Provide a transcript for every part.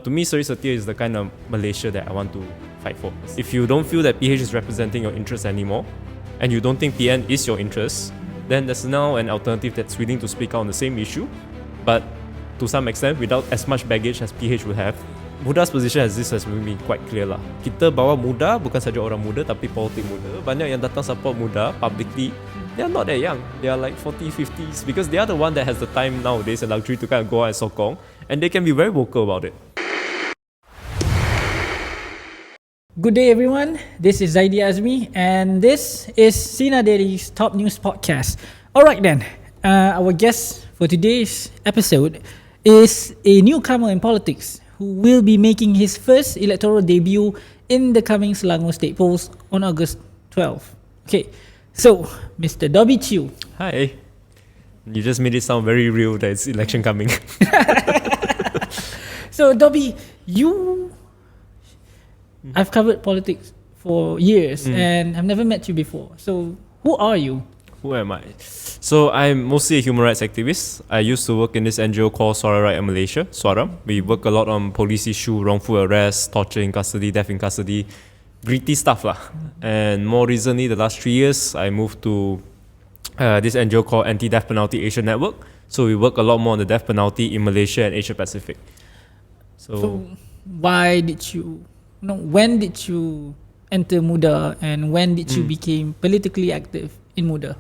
To me, Seri Setia is the kind of Malaysia that I want to fight for. If you don't feel that PH is representing your interests anymore, and you don't think PN is your interest, then there's now an alternative that's willing to speak out on the same issue, but to some extent without as much baggage as PH would have. Muda's position as this has been quite clear lah. Kita bawa Muda bukan saja orang muda tapi politik muda. Banyak yang datang support Muda publicly. They are not that young. They are like 40, 50s because they are the one that has the time nowadays and luxury to kind of go out and sokong, and they can be very vocal about it. Good day, everyone. This is Zaidi Azmi, and this is Sinar Daily's Top News Podcast. Alright then, our guest for today's episode is a newcomer in politics who will be making his first electoral debut in the coming Selangor state polls on August 12. Okay, so Mr. Dobby Chew. Hi. You just made it sound very real that it's election coming. So Dobby, I've covered politics for years and I've never met you before. So who are you? Who am I? So I'm mostly a human rights activist. I used to work in this NGO called Suara Rakyat Malaysia, Suara. We work a lot on police issue, wrongful arrest, torture in custody, death in custody, gritty stuff lah. And more recently, the last 3 years, I moved to this NGO called Anti-Death Penalty Asia Network. So we work a lot more on the death penalty in Malaysia and Asia Pacific. So when did you enter Muda and when did you become politically active in Muda?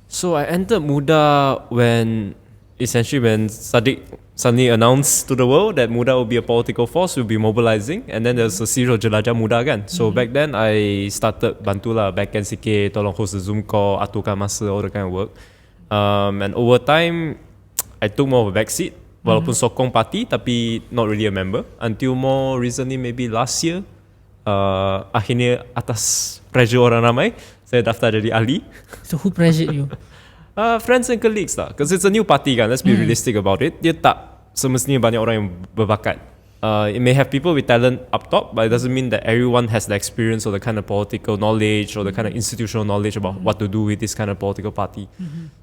So I entered Muda when Sadiq suddenly announced to the world that Muda will be a political force, will be mobilising, and then there's a series of Jelajah Muda kan. So back then I started bantu lah, backend sikit, tolong host the Zoom call, aturkan masa, all the kind of work. And over time, I took more of a backseat, walaupun sokong parti tapi not really a member. Until more recently, maybe last year, akhirnya atas pressure orang ramai, saya daftar jadi ahli. So who pressured you? Friends and colleagues lah, because it's a new party kan. Let's be realistic about it. Dia tak semestinya banyak orang yang berbakat. It may have people with talent up top, but it doesn't mean that everyone has the experience or the kind of political knowledge or the kind of institutional knowledge about what to do with this kind of political party.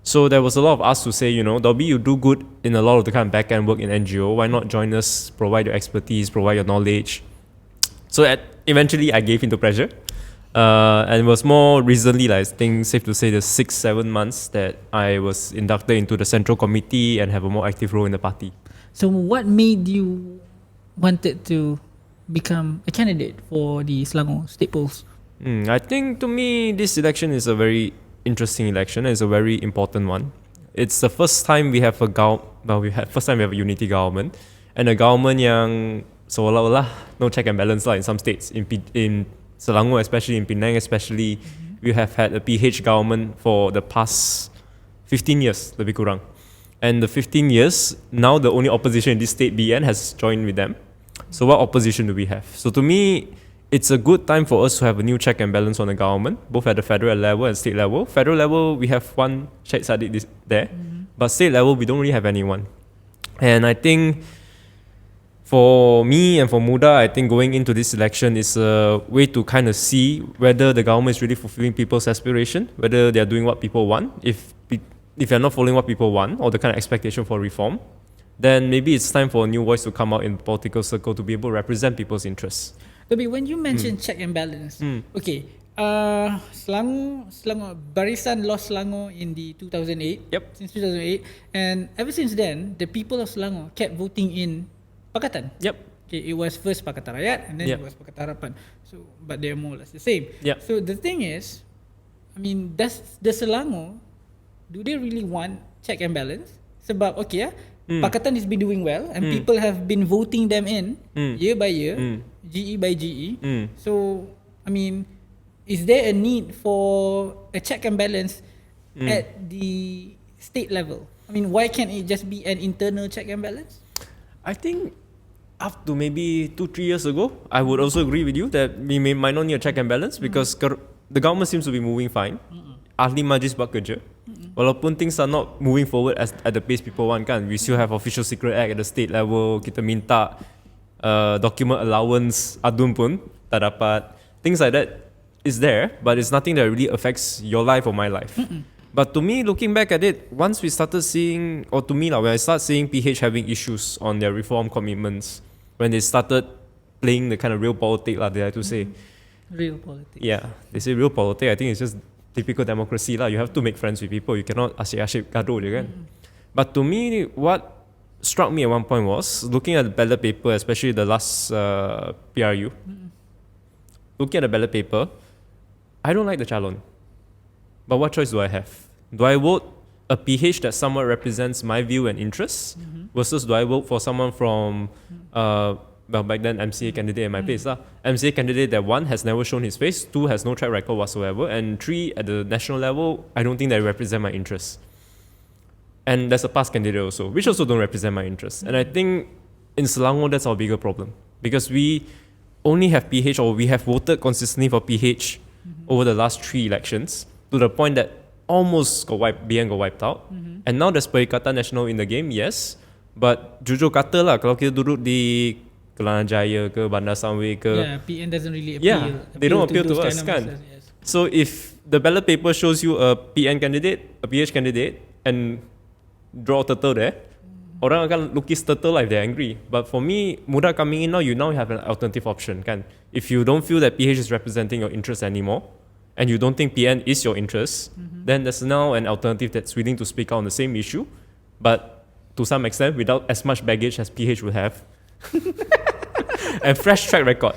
So there was a lot of us to say, Dobby, you do good in a lot of the kind of back-end work in NGO. Why not join us, provide your expertise, provide your knowledge? So eventually I gave into pressure. And it was more recently, I think safe to say, the 6-7 months that I was inducted into the central committee and have a more active role in the party. So what made you wanted to become a candidate for the Selangor state polls? I think to me this election is a very interesting election. It's a very important one. It's the first time we have a unity government, and a government yang seolah-olah no check and balance lah in some states. In Selangor, especially in Penang, especially, we have had a PH government for the past 15 years, lebih kurang. And the 15 years, now the only opposition in this state, BN, has joined with them. So what opposition do we have? So to me, it's a good time for us to have a new check and balance on the government, both at the federal level and state level. Federal level, we have one Sheikh Sadiq there, but state level, we don't really have anyone. And I think for me and for Muda, I think going into this election is a way to kind of see whether the government is really fulfilling people's aspiration, whether they're doing what people want. If you're not following what people want or the kind of expectation for reform, then maybe it's time for a new voice to come out in the political circle to be able to represent people's interests. Dobby, when you mentioned check and balance, okay, Selangor, Barisan lost Selangor in the 2008. Yep. Since 2008, and ever since then, the people of Selangor kept voting in Pakatan. Yep. Okay, it was first Pakatan Rakyat and then it was Pakatan Harapan. So, but they're more or less the same. Yep. So the thing is, I mean, does the Selangor, do they really want check and balance? Sebab Pakatan has been doing well and people have been voting them in year by year, GE by GE. So, I mean, is there a need for a check and balance at the state level? I mean, why can't it just be an internal check and balance? I think up to maybe 2-3 years ago, I would also agree with you that we might not need a check and balance because the government seems to be moving fine. Ahli majlis buat kerja. Walaupun things are not moving forward at the pace people want kan. We still have Official Secret Act at the state level. Kita minta document allowance adun pun tak dapat. Things like that is there, but it's nothing that really affects your life or my life. But to me, looking back at it, once we started seeing, or to me, when I start seeing PH having issues on their reform commitments, when they started playing the kind of real politics, they like to say. Real politics. Yeah, they say real politics. I think it's just typical democracy. You have to make friends with people. You cannot asyik-asyik gaduh je kan. But to me, what struck me at one point was, looking at the ballot paper, especially the last PRU, looking at the ballot paper, I don't like the calon. But what choice do I have? Do I vote a PH that somewhat represents my view and interests, versus do I vote for someone from, well, back then MCA candidate in my place. MCA candidate that, one, has never shown his face, two, has no track record whatsoever, and three, at the national level, I don't think they represent my interests. And there's a past candidate also, which also don't represent my interests. And I think in Selangor, that's our bigger problem. Because we only have PH, or we have voted consistently for PH over the last 3 elections, to the point that almost BN got wiped out. And now there's Perikatan Nasional in the game, yes. But jujur kata lah, kalau kita duduk di Kelana Jaya ke, Bandar Sunway ke, PN doesn't really appeal. Yeah, they don't appeal to us, kan? Yes. So if the ballot paper shows you a PN candidate, a PH candidate, and draw a turtle there, orang akan lukis turtle if they're angry. But for me, Muda coming in now, you now have an alternative option, kan? If you don't feel that PH is representing your interests anymore, and you don't think PN is your interest, then there's now an alternative that's willing to speak out on the same issue, but to some extent without as much baggage as PH would have. And fresh track record,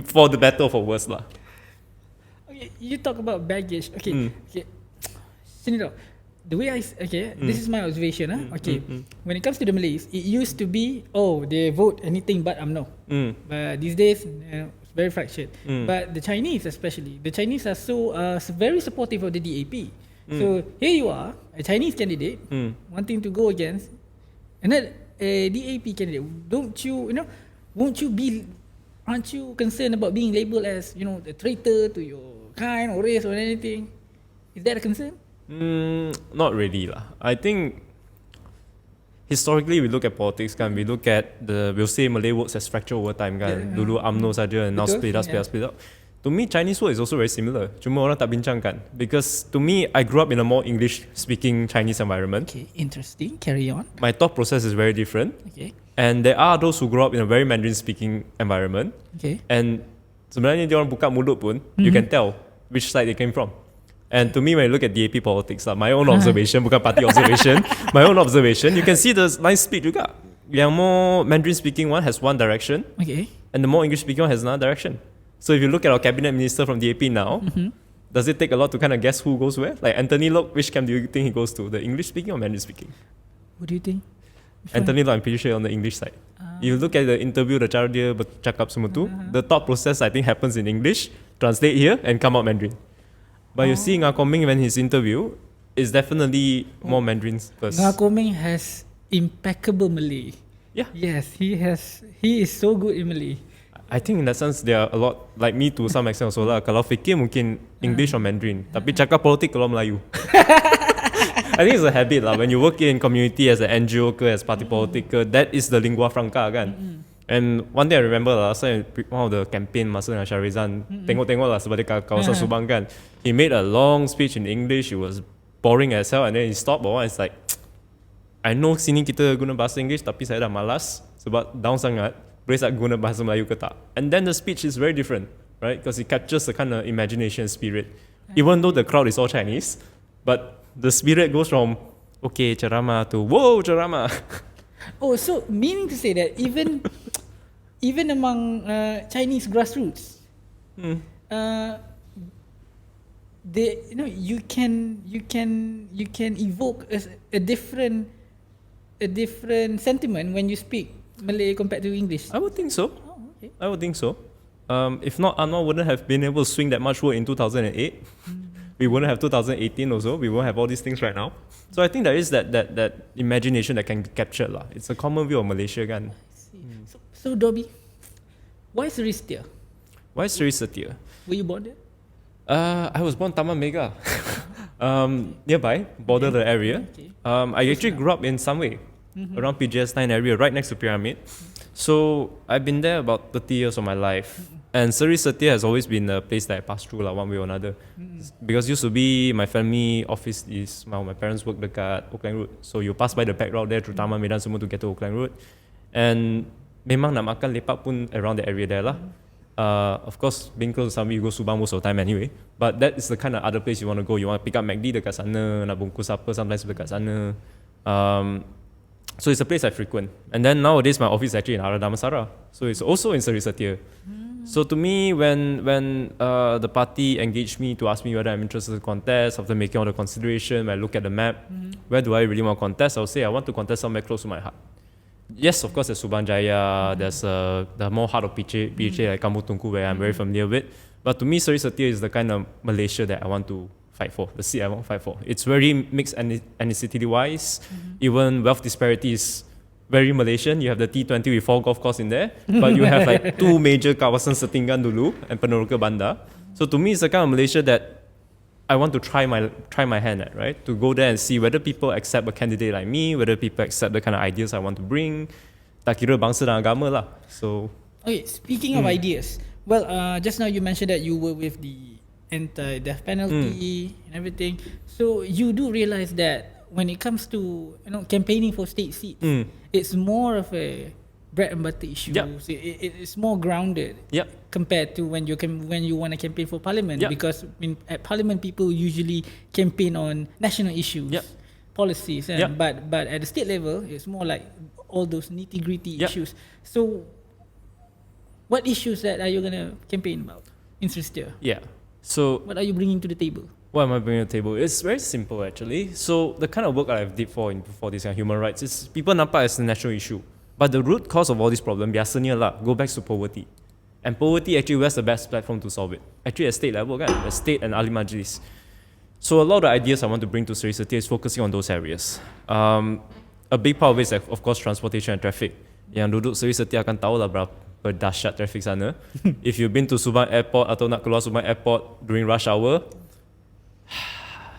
for the better or for worse lah. Okay, you talk about baggage. Okay. Sinar, the way this is my observation. When it comes to the Malays, it used to be, they vote anything but UMNO. But these days, it's very fractured. But the Chinese especially, the Chinese are so very supportive of the DAP. So here you are, a Chinese candidate, wanting to go against another DAP candidate. Aren't you concerned about being labelled as, the traitor to your kind or race or anything? Is that a concern? Not really lah. I think historically we look at politics kan, we'll say Malay votes as fractured over time kan. Dulu UMNO saja and now split up. To me, Chinese vote is also very similar. Cuma orang tak bincang kan. Because to me, I grew up in a more English-speaking Chinese environment. Okay, interesting. Carry on. My thought process is very different. Okay. And there are those who grow up in a very Mandarin-speaking environment. Okay. And sebenarnya dia orang buka mulut pun, you can tell which side they came from. And to me, when you look at DAP politics, my own observation, bukan party observation, my own observation, you can see the line split juga. Yang more Mandarin-speaking one has one direction, and the more English-speaking one has another direction. So if you look at our cabinet minister from DAP now, does it take a lot to kind of guess who goes where? Like Anthony Loke, which camp do you think he goes to? The English-speaking or Mandarin-speaking? What do you think? Anthony Loke, I'm pretty sure on the English side. You look at the interview, the cara dia bercakap semua tu, the thought process I think happens in English, translate here and come out Mandarin. But you see Ngah Koming when his interview is definitely more Mandarin first. Ngah Koming has impeccable Malay. Yeah. Yes, he is so good in Malay. I think in that sense, they are a lot like me to some extent also lah. Kalau fikir mungkin English or Mandarin. Tapi cakap politik kalau Melayu. I think it's a habit lah. When you work in community as an NGO ke, as party politik ke, that is the lingua franca kan. And one thing I remember lah, one of the campaign masa dengan Syarizan, tengok-tengok lah sebab dia kawasan Subang kan. He made a long speech in English. It was boring as hell, and then he stopped. But it's like, I know sini kita guna bahasa English, tapi saya dah malas sebab down sangat. Boleh tak guna bahasa Melayu ke tak? And then the speech is very different, right? Because it captures the kind of imagination spirit. Even though the crowd is all Chinese, but the spirit goes from, okay, ceramah to, whoa, ceramah. Oh, so meaning to say that even among Chinese grassroots, you can evoke a different sentiment when you speak Malay compared to English. I would think so. Oh, okay. I would think so. If not, Anwar wouldn't have been able to swing that much word in 2008. We wouldn't have 2018 also. We won't have all these things right now. So I think there is that imagination that can be captured lah. It's a common view of Malaysia kan. I see. So Dobby, why Seri Setia? Why Seri Setia? Were you born there? I was born Taman Mega. Nearby, border the area. Okay. I actually grew up in Sunway, around PGS9 area, right next to Pyramid. So I've been there about 30 years of my life. And Seri Setia has always been a place that I passed through one way or another. Because used to be my family office is, my parents work dekat Oakland Road. So you pass by the back route there through Taman Medan semua to get to Oakland Road. And memang nak makan lepak pun around the area there lah. Of course, being close to somebody, you go Subang most of the time anyway. But that is the kind of other place you want to go. You want to pick up McD dekat sana, nak bungkus apa sometimes dekat sana. So it's a place I frequent. And then nowadays my office is actually in Arah Damansara. So it's also in Seri Setia. So to me, when the party engaged me to ask me whether I'm interested in contest, after making all the consideration, when I look at the map, where do I really want to contest? I'll say I want to contest somewhere close to my heart. Yes, of course, there's Subang Jaya, there's the more heart of PHA like Kampung Tunku, where I'm very familiar with. But to me, Seri Setia is the kind of Malaysia that I want to fight for, the seat I want to fight for. It's very mixed ethnicity-wise. Even wealth disparity is very Malaysian. You have the T20 with 4 golf courses in there, but you have like 2 major kawasan Setinggan dulu and Peneroka Bandar. So to me, it's the kind of Malaysia that I want to try my hand at, right? To go there and see whether people accept a candidate like me, whether people accept the kind of ideas I want to bring. Tak kira bangsa dan agama lah. So, okay, speaking of ideas, well, just now you mentioned that you were with the anti-death penalty and everything. So you do realize that when it comes to campaigning for state seats, it's more of a bread and butter issue. It's more grounded compared to when you want to campaign for parliament, because at parliament people usually campaign on national issues, policies, but at the state level it's more like all those nitty-gritty issues. So what issues that are you going to campaign about in Seri Setia? So what are you bringing to the table? What am I bringing to the table? It's very simple actually. So the kind of work I've did for this kind of human rights is people nampak as a national issue. But the root cause of all these problems, biasanya lah, go back to poverty. And poverty actually, where's the best platform to solve it? Actually at state level, kan? At state and ahli majlis. So a lot of the ideas I want to bring to Seri Setia is focusing on those areas. A big part of it is of course transportation and traffic. Yang duduk Seri Setia akan tahu lah berapa dahsyat traffic sana. If you've been to Subang Airport atau nak keluar Subang Airport during rush hour,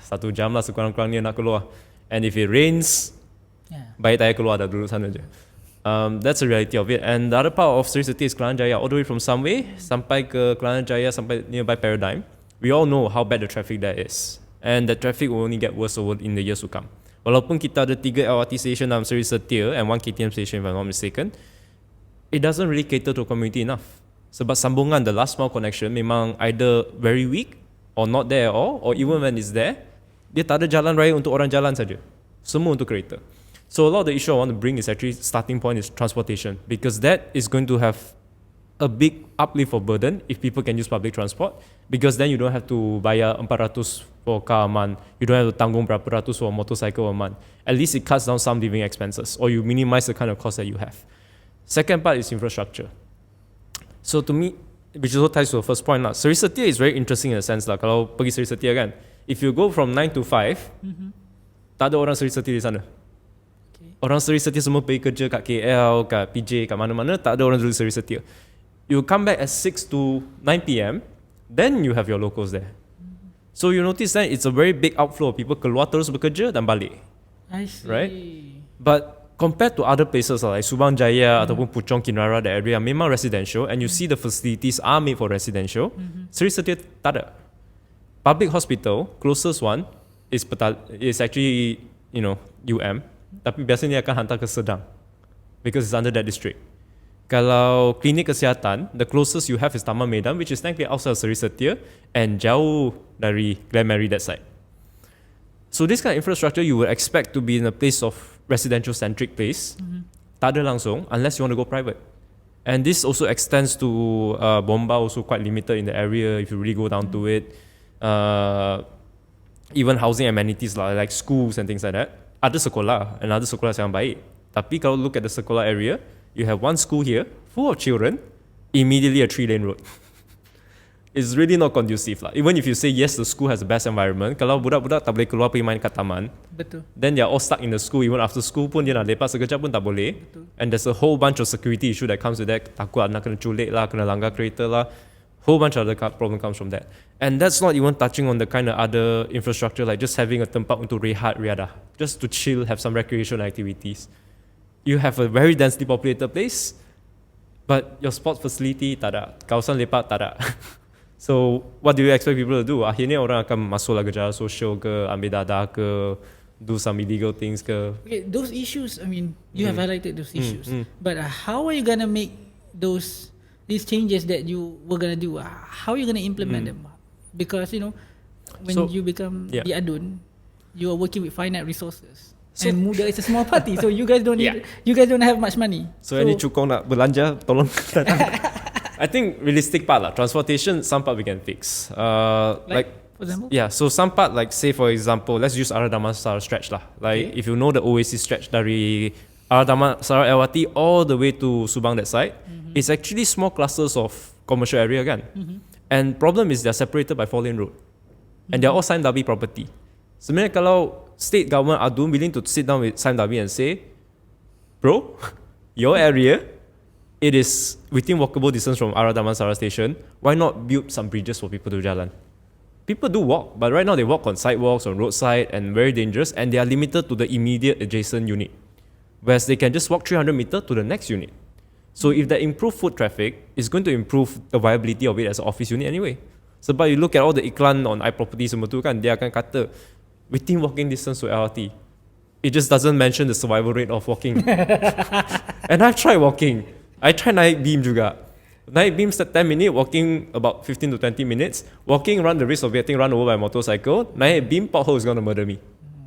1 jam lah sekurang-kurangnya nak keluar. And if it rains, baik tak payah keluar dah, duduk sana je. That's the reality of it. And the other part of Seri Setia is Kelana Jaya, all the way from Sunway sampai ke Kelana Jaya, sampai nearby Paradigm. We all know how bad the traffic there is. And the traffic will only get worse in the years to come. Walaupun kita ada 3 LRT station dalam Seri Setia and 1 KTM station if I'm not mistaken, it doesn't really cater to community enough. Sebab sambungan, the last mile connection memang either very weak or not there at all, or even when it's there, dia tak ada jalan raya untuk orang jalan saja. Semua untuk kereta. So a lot of the issue I want to bring is actually starting point is transportation, because that is going to have a big uplift of burden if people can use public transport, because then you don't have to bayar 400 for car a month, you don't have to tanggung berapa ratus for a motorcycle a month. At least it cuts down some living expenses, or you minimize the kind of cost that you have. Second part is infrastructure. So to me, which also ties to the first point lah, Seri Setia is very interesting in a sense lah. Kalau pergi Seri Setia kan, if you go from 9 to 5, tak ada orang Seri Setia di sana. Orang Seri Setia semua pergi kerja kat KL, kat PJ, kat mana-mana, tak ada orang duduk Seri Setia. You come back at 6 to 9 PM, then you have your locals there. So you notice that it's a very big outflow of people keluar terus bekerja dan balik. I see. Right? But compared to other places like Subang Jaya ataupun Puchong Kinrara, the area memang residential, and you see the facilities are made for residential, Seri Setia tak ada. Public hospital, closest one is actually UM, tapi biasanya akan hantar ke Sedang because it's under that district. Kalau klinik kesihatan, the closest you have is Taman Medan, which is technically outside of Seri Setia and jauh dari Glen Mary that side. So this kind of infrastructure you would expect to be in a place of residential centric place. Tak ada langsung unless you want to go private. And this also extends to Bomba, also quite limited in the area if you really go down to it. Even housing amenities like schools and things like that. Ada sekolah, and ada sekolah yang baik. Tapi kalau look at the sekolah area, you have one school here full of children, immediately a 3-lane road. It's really not conducive lah. Even if you say yes, the school has the best environment, kalau budak-budak tak boleh keluar pergi main kat taman, betul, then they are all stuck in the school. Even after school pun dia nak lepas sekejap pun tak boleh. Betul. And there's a whole bunch of security issue that comes with that. Takut anak kena culik lah, kena langgar kereta lah. Whole bunch of other problem comes from that. And that's not even touching on the kind of other infrastructure like just having a tempat untuk rehat riadah, just to chill, have some recreational activities. You have a very densely populated place, but your sports facility tak ada, kawasan lepak tak ada. So what do you expect people to do? Akhirnya orang akan masuklah gejala sosial ke, ambil dadah ke, do some illegal things ke. Okay, those issues, I mean, you have highlighted those issues. But how are you going to make these changes that you were going to do? How are you going to implement them? Because, when you become the adun, you are working with finite resources. And Muda is a small party, so you guys don't need, you guys don't have much money. So any cukong nak belanja, tolong. I think realistic part lah. Transportation, some part we can fix. Like for example? Yeah, so some part like say for example, let's use Ara Damansara stretch lah. Like if you know the Oasis stretch dari Ara Damansara LRT all the way to Subang that side, it's actually small clusters of commercial area kan. And problem is they're separated by 4-lane road. And they're all Sime Darby property. Sebenarnya kalau state government are willing to sit down with Sime Darby and say, bro, your area, it is within walkable distance from Ara Damansara station. Why not build some bridges for people to jalan? People do walk, but right now they walk on sidewalks, on roadside, and very dangerous, and they are limited to the immediate adjacent unit. Whereas they can just walk 300 meters to the next unit. So if they improve foot traffic, it's going to improve the viability of it as an office unit anyway. Sebab you look at all the iklan on iProperty semua tu kan, dia akan kata, within walking distance to LRT. It just doesn't mention the survival rate of walking. And I've tried walking. I tried naik beam juga. Naik beam 10 minutes, walking about 15 to 20 minutes. Walking, run the risk of getting run over by a motorcycle. Naik beam, pothole is going to murder me.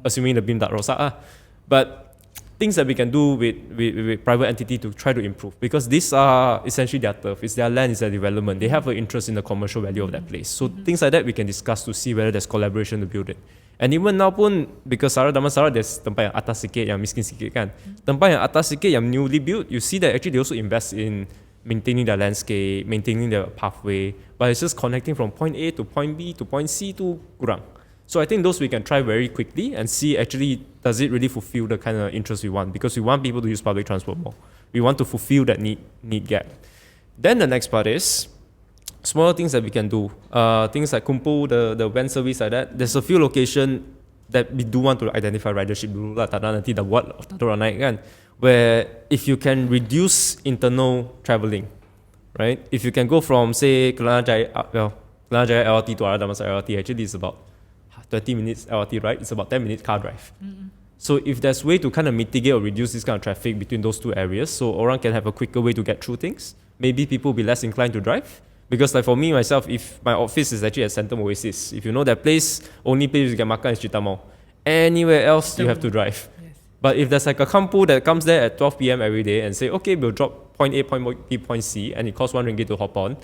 Assuming the beam tak rosak lah. But things that we can do with private entity to try to improve. Because these are essentially their turf. It's their land, it's their development. They have an interest in the commercial value of that place. So things like that we can discuss to see whether there's collaboration to build it. And even now pun, because Ara Damansara, there's tempat yang atas sikit, yang miskin sikit kan. Tempat yang atas sikit, yang newly built, you see that actually they also invest in maintaining their landscape, maintaining their pathway, but it's just connecting from point A to point B to point C to kurang. So I think those we can try very quickly and see actually does it really fulfill the kind of interest we want, because we want people to use public transport more. We want to fulfill that need gap. Then the next part is smaller things that we can do. Things like kumpul, the van service like that. There's a few locations that we do want to identify ridership dulu lah. Tak nak nanti dah buat, tak ada orang naik kan. Where if you can reduce internal travelling, right? If you can go from say Kelana Jaya LRT to Ara Damansara LRT, actually it's about 20 minutes LRT ride. It's about 10 minutes car drive. So if there's way to kind of mitigate or reduce this kind of traffic between those two areas, so orang can have a quicker way to get through things, maybe people will be less inclined to drive. Because like for me myself, if my office is actually at Centrum Oasis, if you know that place, only place you can makan is Cita Mall. Anywhere else you have to drive. But if there's like a kampu that comes there at 12 PM every day and say, okay, we'll drop point A, point B, point C, and it costs 1 ringgit to hop on,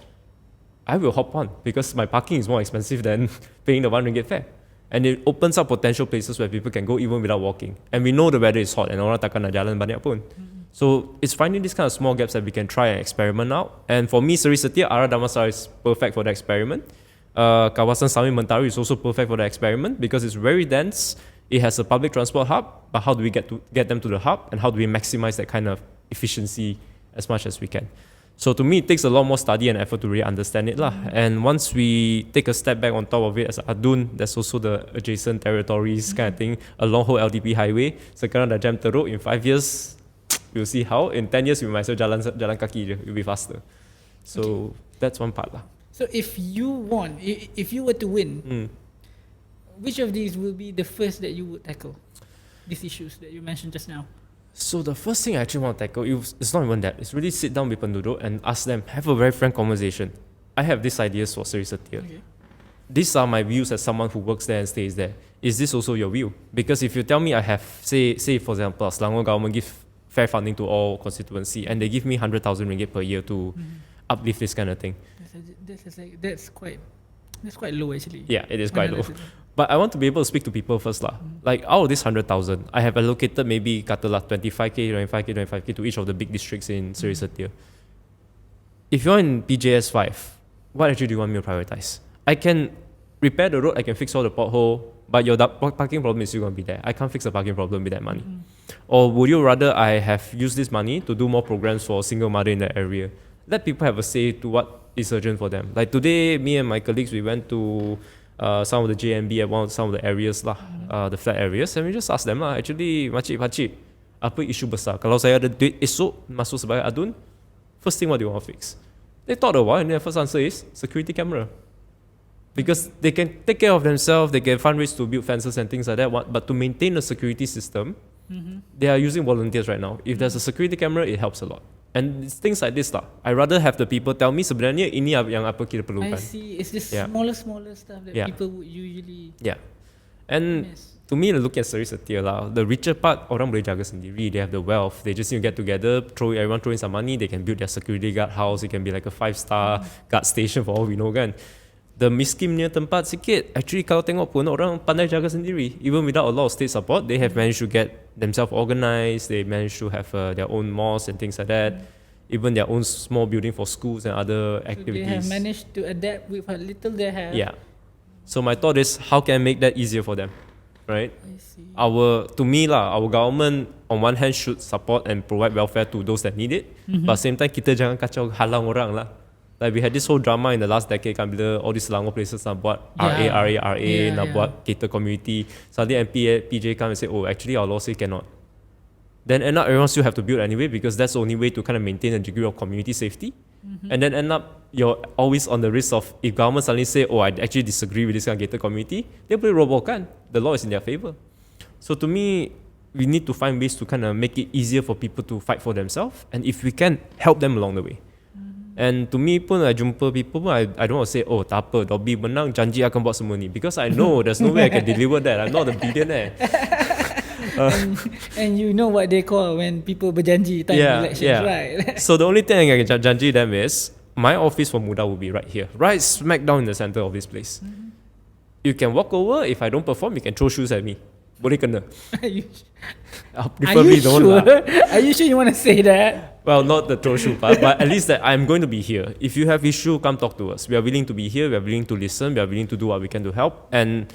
I will hop on because my parking is more expensive than paying the 1 ringgit fare. And it opens up potential places where people can go even without walking. And we know the weather is hot and orang takkan nak jalan banyak pun. So it's finding these kind of small gaps that we can try and experiment out. And for me, Seri Setia, Ara Damansara is perfect for the experiment. Kawasan Sami Mentari is also perfect for the experiment because it's very dense. It has a public transport hub, but how do we get them to the hub, and how do we maximize that kind of efficiency as much as we can? So to me, it takes a lot more study and effort to really understand it lah. And once we take a step back on top of it as Adun, there's also the adjacent territories kind of thing along whole LDP highway. Sekarang dah jam teruk. In 5 years, we'll see how. In 10 years, we might as well jalan kaki je. It'll be faster. So that's one part lah. So if you were to win, which of these will be the first that you would tackle? These issues that you mentioned just now. So the first thing I actually want to tackle, it's not even that. It's really sit down with penduduk and ask them, have a very frank conversation. I have these ideas for Seri Setia. Okay. These are my views as someone who works there and stays there. Is this also your view? Because if you tell me I have, say for example, Selangor government give fair funding to all constituency and they give me 100,000 ringgit per year to uplift this kind of thing. That's quite low actually. Yeah, it is quite low. But I want to be able to speak to people first lah. Like out of this 100,000, I have allocated maybe katalah 25k to each of the big districts in Seri Setia. If you're in PJS 5, what actually do you want me to prioritize? I can repair the road, I can fix all the pothole, but your parking problem is still going to be there. I can't fix the parking problem with that money. Or would you rather I have used this money to do more programs for a single mother in that area? Let people have a say to what is urgent for them. Like today, me and my colleagues, we went to some of the JMB at some of the areas lah, the flat areas, and we just asked them lah, actually, makcik, apa isu besar? Kalau saya ada duit esok masuk sebagai adun, first thing what do you want to fix? They thought a while, and their first answer is security camera. Because they can take care of themselves, they can fundraise to build fences and things like that. But to maintain a security system, they are using volunteers right now. If there's a security camera, it helps a lot. And it's things like this lah. I rather have the people tell me sebenarnya ini yang apa kita perlukan. I see. It's just smaller stuff that people would usually And miss. To me, look at Seri Setia lah. The richer part, orang boleh jaga sendiri. They have the wealth. They just need to get together, everyone throw in some money. They can build their security guard house. It can be like a 5-star guard station for all we know kan. The miskin punya tempat sikit, actually kalau tengok pun orang pandai jaga sendiri. Even without a lot of state support, they have managed to get themselves organized. They managed to have their own mosque and things like that. Even their own small building for schools and other activities. They have managed to adapt with what little they have. Yeah. So my thought is, how can I make that easier for them? Right? I see. To me lah, our government on one hand should support and provide welfare to those that need it. But same time, kita jangan kacau halang orang lah. Like we had this whole drama in the last decade kan, bila all these Selangor places nak buat RA, nak buat cater community. Suddenly PJ come and say, oh actually our law say cannot. Then end up everyone still have to build anyway because that's the only way to kind of maintain a degree of community safety. And then end up you're always on the risk of, if government suddenly say, oh I actually disagree with this kind of gated community, they boleh robohkan. The law is in their favor. So to me, we need to find ways to kind of make it easier for people to fight for themselves, and if we can, help them along the way. And to me pun, I jumpa people pun, I don't want to say, oh tak apa, Dobby menang, janji akan buat semua ni. Because I know there's no way I can deliver that. I'm not a billionaire. And you know what they call when people berjanji time elections, right? So the only thing I can janji them is, my office for Muda will be right here, right smack down in the center of this place. You can walk over. If I don't perform, you can throw shoes at me. Boleh kena. Are you Preferably don't sure? lah. Are you sure you want to say that? Well, not the throw shoe part, but at least that I'm going to be here. If you have issue, come talk to us. We are willing to be here. We are willing to listen. We are willing to do what we can to help. And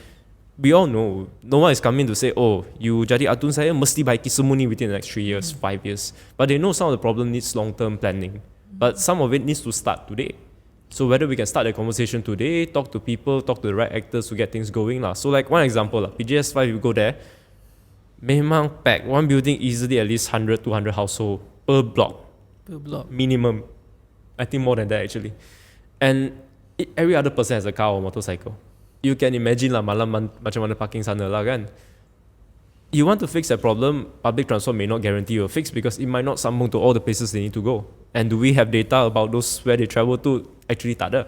we all know, no one is coming to say, oh, you jadi atun saya mesti baiki semua ni within the next 3 years, 5 years. But they know some of the problem needs long-term planning. But some of it needs to start today. So whether we can start the conversation today, talk to people, talk to the right actors to get things going lah. So like one example lah, PJS5, you go there, memang pack. One building easily at least 100, 200 household per block. Per block. Minimum. I think more than that actually. And every other person has a car or motorcycle. You can imagine lah malam macam mana parking sana lah kan. You want to fix that problem, public transport may not guarantee you a fix because it might not sambung to all the places they need to go. And do we have data about those where they travel to? Actually tak ada.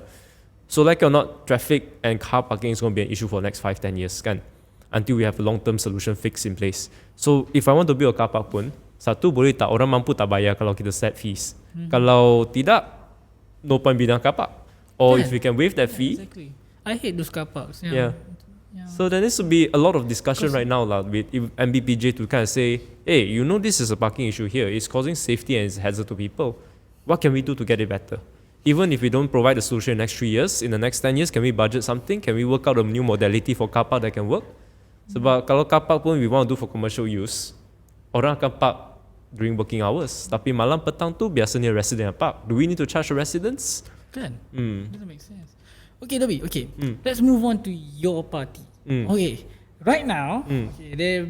So like or not, traffic and car parking is going to be an issue for the next 5-10 years kan. Until we have a long-term solution fix in place. So if I want to build a car park pun, satu boleh tak orang mampu tak bayar kalau kita set fees. Kalau tidak, no point building car park. Or if we can waive that fee. Exactly. I hate those car parks. Yeah. So there needs to be a lot of discussion right now lah with MBPJ to kind of say, hey, you know this is a parking issue here. It's causing safety and it's hazard to people. What can we do to get it better? Even if we don't provide a solution in the next 3 years, in the next 10 years, can we budget something? Can we work out a new modality for car park that can work? Sebab kalau car park pun we want to do for commercial use, orang akan park during working hours. Tapi malam petang tu biasanya resident yang park. Do we need to charge the residents? Kan? Doesn't make sense. Okay, Dobby. Okay, let's move on to your party. Okay, right now,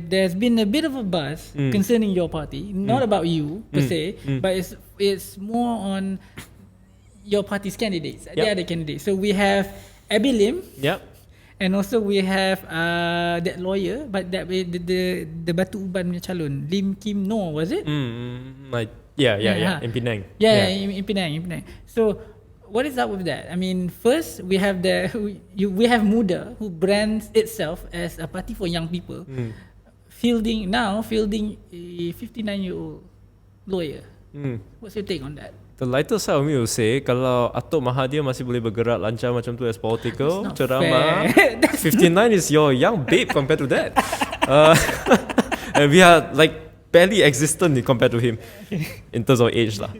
there's been a bit of a buzz concerning your party. Not about you per se, but it's more on your party's candidates. They are the candidates. So we have Abby Lim. Yep. And also we have that lawyer, but that the Batu Uban punya calon, Lim Kim No, was it? Like in Penang. In Penang. So what is up with that? I mean, first we have we have Muda, who brands itself as a party for young people, fielding a 59-year-old lawyer. What's your take on that? The lighter side of me will say, kalau Atok Mahathir masih boleh bergerak lancar macam tu as political, ceramah, 59 is your young babe compared to that. And we are like barely existent compared to him in terms of age lah.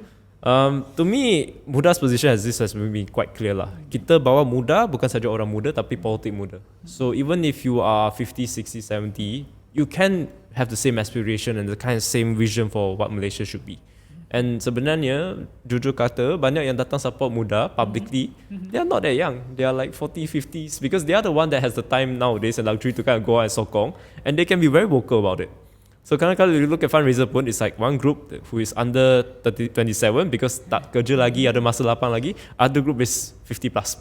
To me, Muda's position as this has been quite clear lah. Kita bawa muda bukan saja orang muda tapi politik muda. So even if you are 50, 60, 70, you can have the same aspiration and the kind of same vision for what Malaysia should be. And sebenarnya, jujur kata, banyak yang datang support Muda publicly, they are not that young. They are like 40, 50s because they are the one that has the time nowadays and luxury to kind of go out and sokong, and they can be very vocal about it. So kadang-kadang you look at fundraiser pun, it's like one group who is under 27 because tak kerja lagi, ada masa lapang lagi. Other group is 50 plus.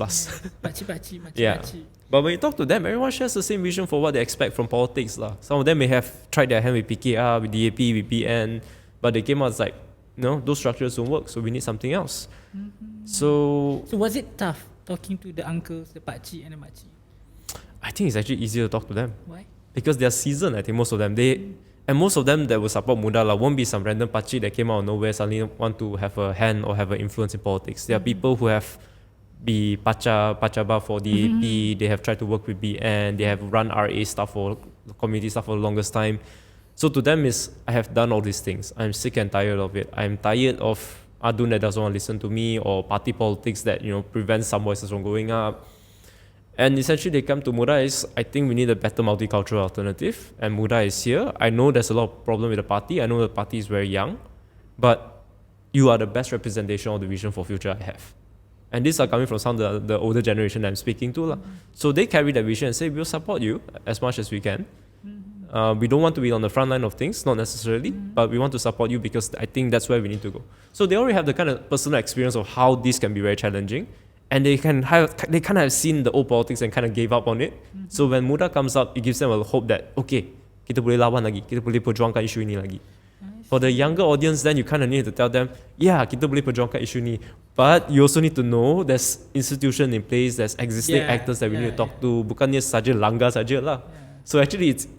Pakcik. Yeah. But when you talk to them, everyone shares the same vision for what they expect from politics lah. Some of them may have tried their hand with PKR, with DAP, with PN, but they came out as like, no, those structures don't work, so we need something else. So was it tough talking to the uncles, the pakcik and the makcik? I think it's actually easier to talk to them. Why? Because they're seasoned, I think most of them. And most of them that will support Muda won't be some random pakcik that came out of nowhere suddenly want to have a hand or have an influence in politics. There are people who have be Pachaba for DAP, they have tried to work with BN, they have run RA stuff for community stuff for the longest time. So to them is, I have done all these things. I'm sick and tired of it. I'm tired of Adun that doesn't want to listen to me, or party politics that prevents some voices from going up. And essentially they come to Muda is, I think we need a better multicultural alternative, and Muda is here. I know there's a lot of problem with the party. I know the party is very young, but you are the best representation of the vision for future I have. And these are coming from some of the older generation that I'm speaking to. So they carry that vision and say, we'll support you as much as we can. We don't want to be on the front line of things, not necessarily, but we want to support you because I think that's where we need to go. So they already have the kind of personal experience of how this can be very challenging. And they kind of have seen the old politics and kind of gave up on it. So when Muda comes up, it gives them a hope that, okay, kita boleh lawan lagi, kita boleh perjuangkan isu ini lagi. For the younger audience, then you kind of need to tell them, yeah, kita boleh perjuangkan isu ni. But you also need to know there's institution in place, there's existing actors that we need to talk to. Bukannya saja langgar saja lah. So actually it's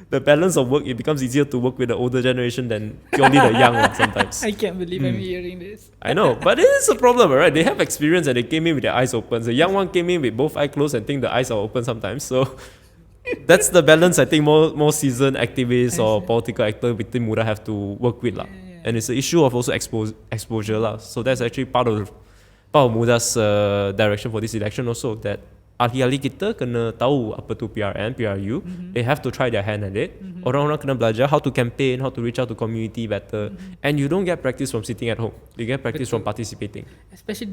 the balance of work, it becomes easier to work with the older generation than purely the young one sometimes. I can't believe I'm hearing this. I know, but it is a problem, right? They have experience and they came in with their eyes open. The young one came in with both eyes closed and think the eyes are open sometimes. So that's the balance I think more seasoned activists or political actors within Muda have to work with. And it's an issue of also exposure. So that's actually part of Muda's direction for this election also, that ahli-ahli kita kena tahu apa tu PRN, PRU. They have to try their hand at it. Orang-orang kena belajar how to campaign, how to reach out to community better. And you don't get practice from sitting at home. You get practice from participating. Especially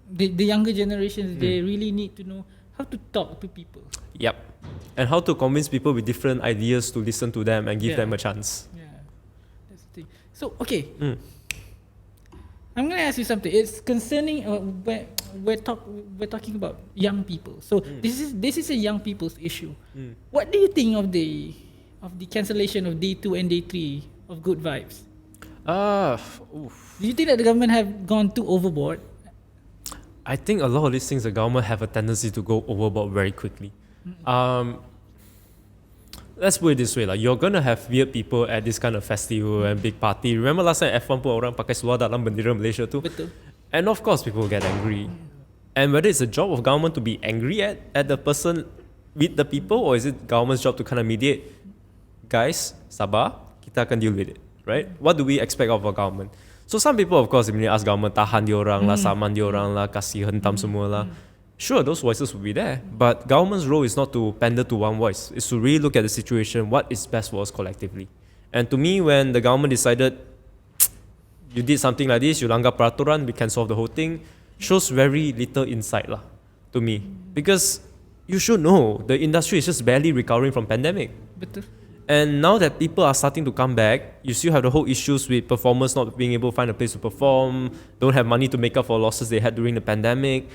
the younger generations, they really need to know how to talk to people. Yep. And how to convince people with different ideas to listen to them and give them a chance. Yeah, that's the thing. So, okay. I'm going to ask you something. It's concerning we're talking about young people. So this is a young people's issue. What do you think of the cancellation of day 2 and day 3 of Good Vibes? Do you think that the government have gone too overboard? I think a lot of these things the government have a tendency to go overboard very quickly. Let's put it this way, you're gonna have weird people at this kind of festival and big party. Remember last time F1 pun orang pakai seluar dalam bendera Malaysia tu? Betul. And of course people get angry. And whether it's a job of government to be angry at the person with the people, or is it government's job to kind of mediate? Guys, sabar, kita akan deal with it, right? What do we expect of our government? So some people of course immediately ask government tahan diorang lah, saman diorang lah, kasih hentam semua lah. Sure, those voices will be there, but government's role is not to pander to one voice. It's to really look at the situation, what is best for us collectively. And to me, when the government decided, you did something like this, you langgar peraturan, we can solve the whole thing, shows very little insight lah, to me. Because you should know, the industry is just barely recovering from pandemic. Betul. And now that people are starting to come back, you still have the whole issues with performers not being able to find a place to perform, don't have money to make up for losses they had during the pandemic.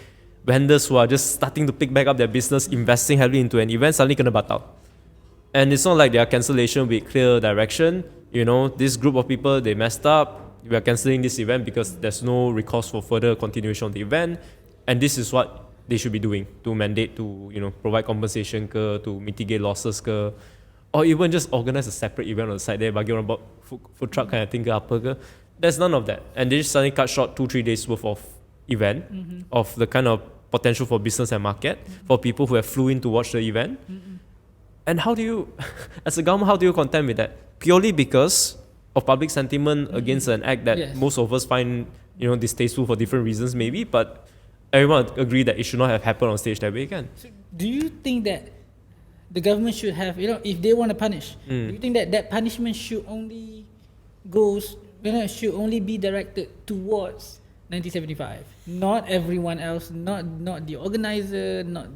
Vendors who are just starting to pick back up their business, investing heavily into an event, suddenly kena batal. And it's not like their cancellation with clear direction. This group of people, they messed up. We are cancelling this event because there's no recourse for further continuation of the event. And this is what they should be doing to mandate to, provide compensation ke, to mitigate losses ke, or even just organize a separate event on the side there, bagi orang bawa food truck kind of thing ke apa ke. There's none of that. And they just suddenly cut short 2-3 days worth of event, of the kind of potential for business and market, for people who have flew in to watch the event. And how do you, as a government, how do you contend with that? Purely because of public sentiment against an act that most of us find, distasteful for different reasons maybe, but everyone agree that it should not have happened on stage that way again. So do you think that the government should have, if they want to punish, do you think that punishment should only should only be directed towards 1975, not everyone else, not the organizer, not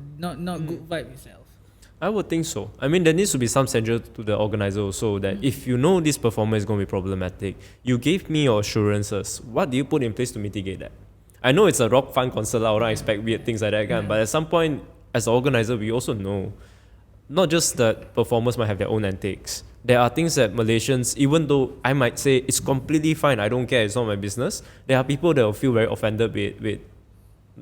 Good Vibe itself? I would think so. I mean, there needs to be some censure to the organizer also that if you know this performer is going to be problematic, you gave me your assurances. What do you put in place to mitigate that? I know it's a rock fun concert, I don't expect weird things like that, but at some point, as an organizer, we also know not just that performers might have their own antics. There are things that Malaysians, even though I might say it's completely fine, I don't care, it's not my business, there are people that will feel very offended with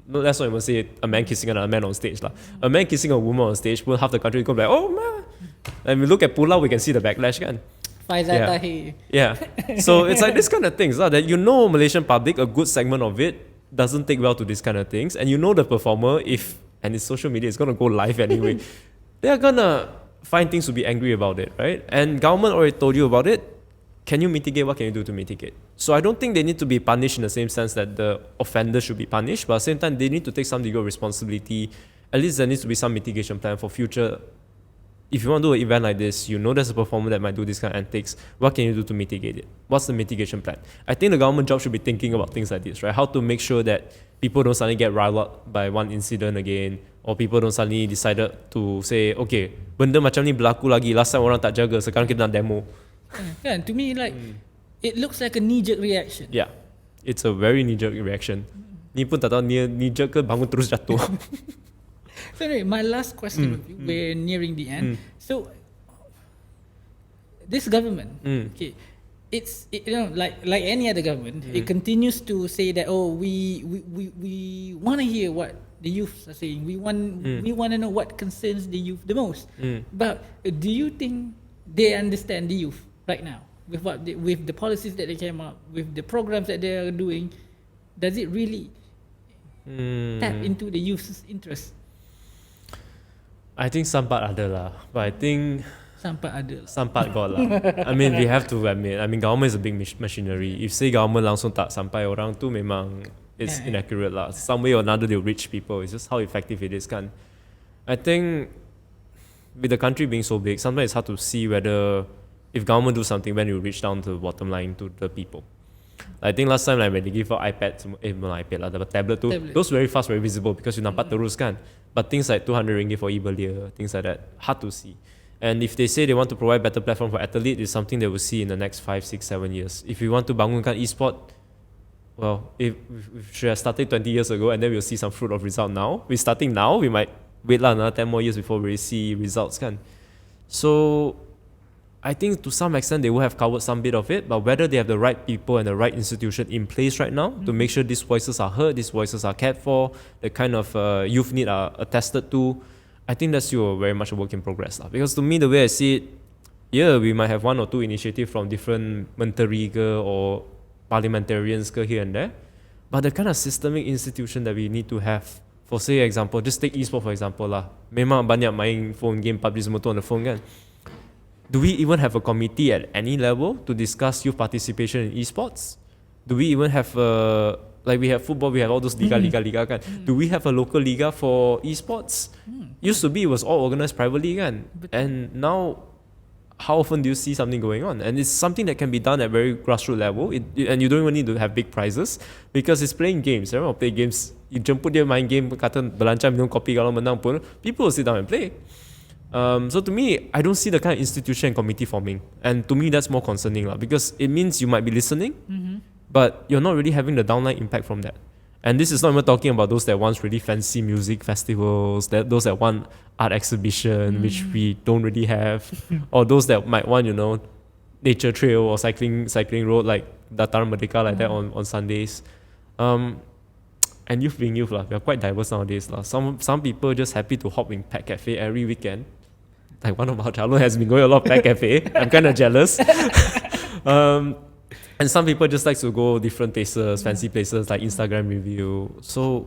no, let's not even say a man kissing another man on stage. A man kissing a woman on stage, well, half the country go like, oh man. And we look at Pulau, we can see the backlash kan. Yeah. So it's like this kind of things that you know Malaysian public, a good segment of it doesn't take well to these kind of things. And you know the performer, and his social media is going to go live anyway, they're going to find things to be angry about it, right? And government already told you about it. Can you mitigate? What can you do to mitigate? So I don't think they need to be punished in the same sense that the offender should be punished, but at the same time, they need to take some degree of responsibility. At least there needs to be some mitigation plan for future. If you want to do an event like this, you know there's a performer that might do this kind of antics. What can you do to mitigate it? What's the mitigation plan? I think the government job should be thinking about things like this, right? How to make sure that people don't suddenly get riled up by one incident again, or people don't suddenly decided to say, okay, benda macam ni berlaku lagi, last time orang tak jaga, sekarang kita nak demo. To me, like, it looks like a knee-jerk reaction. Yeah, it's a very knee-jerk reaction. Ni pun tak tahu knee-jerk ke bangun terus jatuh. So anyway, my last question, we're nearing the end. So, this government, okay, it's like any other government, it continues to say that we want to hear what the youth are saying. We want to know what concerns the youth the most. But do you think they understand the youth right now with with the policies that they came up with, the programs that they are doing? Does it really tap into the youth's interest? I think some part ada lah, but I think some part got lah. I mean, we have to admit, government is a big machinery. If say government langsung tak sampai orang tu, memang it's inaccurate lah. Some way or another they'll reach people. It's just how effective it is kan. I think with the country being so big, sometimes it's hard to see whether if government do something, when you reach down to the bottom line to the people. I think last time when they give out iPad, not iPad lah, the tablet too, those very fast, very visible because you nampak terus kan. But things like 200 ringgit for e-belia, things like that, hard to see. And if they say they want to provide better platform for athletes, it's something they will see in the next 5, 6, 7 years. If we want to bangunkan e-sport, well, if we should have started 20 years ago and then we'll see some fruit of result now. We're starting now, we might wait lah another 10 more years before we see results kan. So I think to some extent they will have covered some bit of it, but whether they have the right people and the right institution in place right now to make sure these voices are heard, these voices are cared for, the kind of youth need are attested to, I think that's still very much a work in progress lah. Because to me, the way I see it, yeah, we might have one or two initiatives from different menteri ke or parliamentarians ke here and there, but the kind of systemic institution that we need to have, for say example, just take e-sport for example lah, memang banyak main phone game, PUBG semua tu on the phone kan. Do we even have a committee at any level to discuss youth participation in esports? Do we even have like we have football, we have all those liga kan? Do we have a local liga for esports? Used to be it was all organized privately kan? And now, how often do you see something going on? And it's something that can be done at very grassroots level, and you don't even need to have big prizes because it's playing games. Everyone will play games. You jemput dia main game, kata belancang minum kopi kalau menang pun, people will sit down and play. So to me, I don't see the kind of institution and committee forming. And to me, that's more concerning because it means you might be listening, but you're not really having the downline impact from that. And this is not even talking about those that want really fancy music festivals, those that want art exhibition, which we don't really have, or those that might want, nature trail or cycling road like Dataran Merdeka like that on Sundays. And youth being youth, we are quite diverse nowadays. Some people just happy to hop in Pet Cafe every weekend. Like one of our childhood has been going a lot of Pet Cafe. I'm kind of jealous. And some people just like to go different places, fancy places like Instagram review. So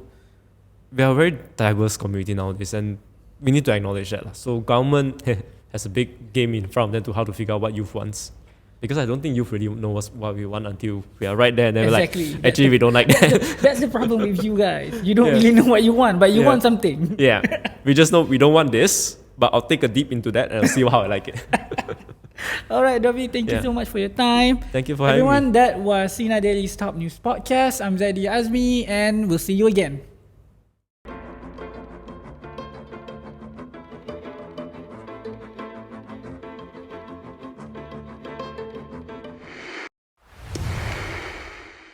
we are a very diverse community nowadays and we need to acknowledge that. So government has a big game in front of them to how to figure out what youth wants. Because I don't think youth really know what we want until we are right there and then we're like, actually we don't like that. That's the problem with you guys. You don't really know what you want, but you want something. Yeah. We just know we don't want this, but I'll take a deep into that and I'll see how I like it. Alright, Dobby, thank you so much for your time. Thank you for having me. Everyone, that was Sinar Daily's Top News Podcast. I'm Zaidi Azmi and we'll see you again.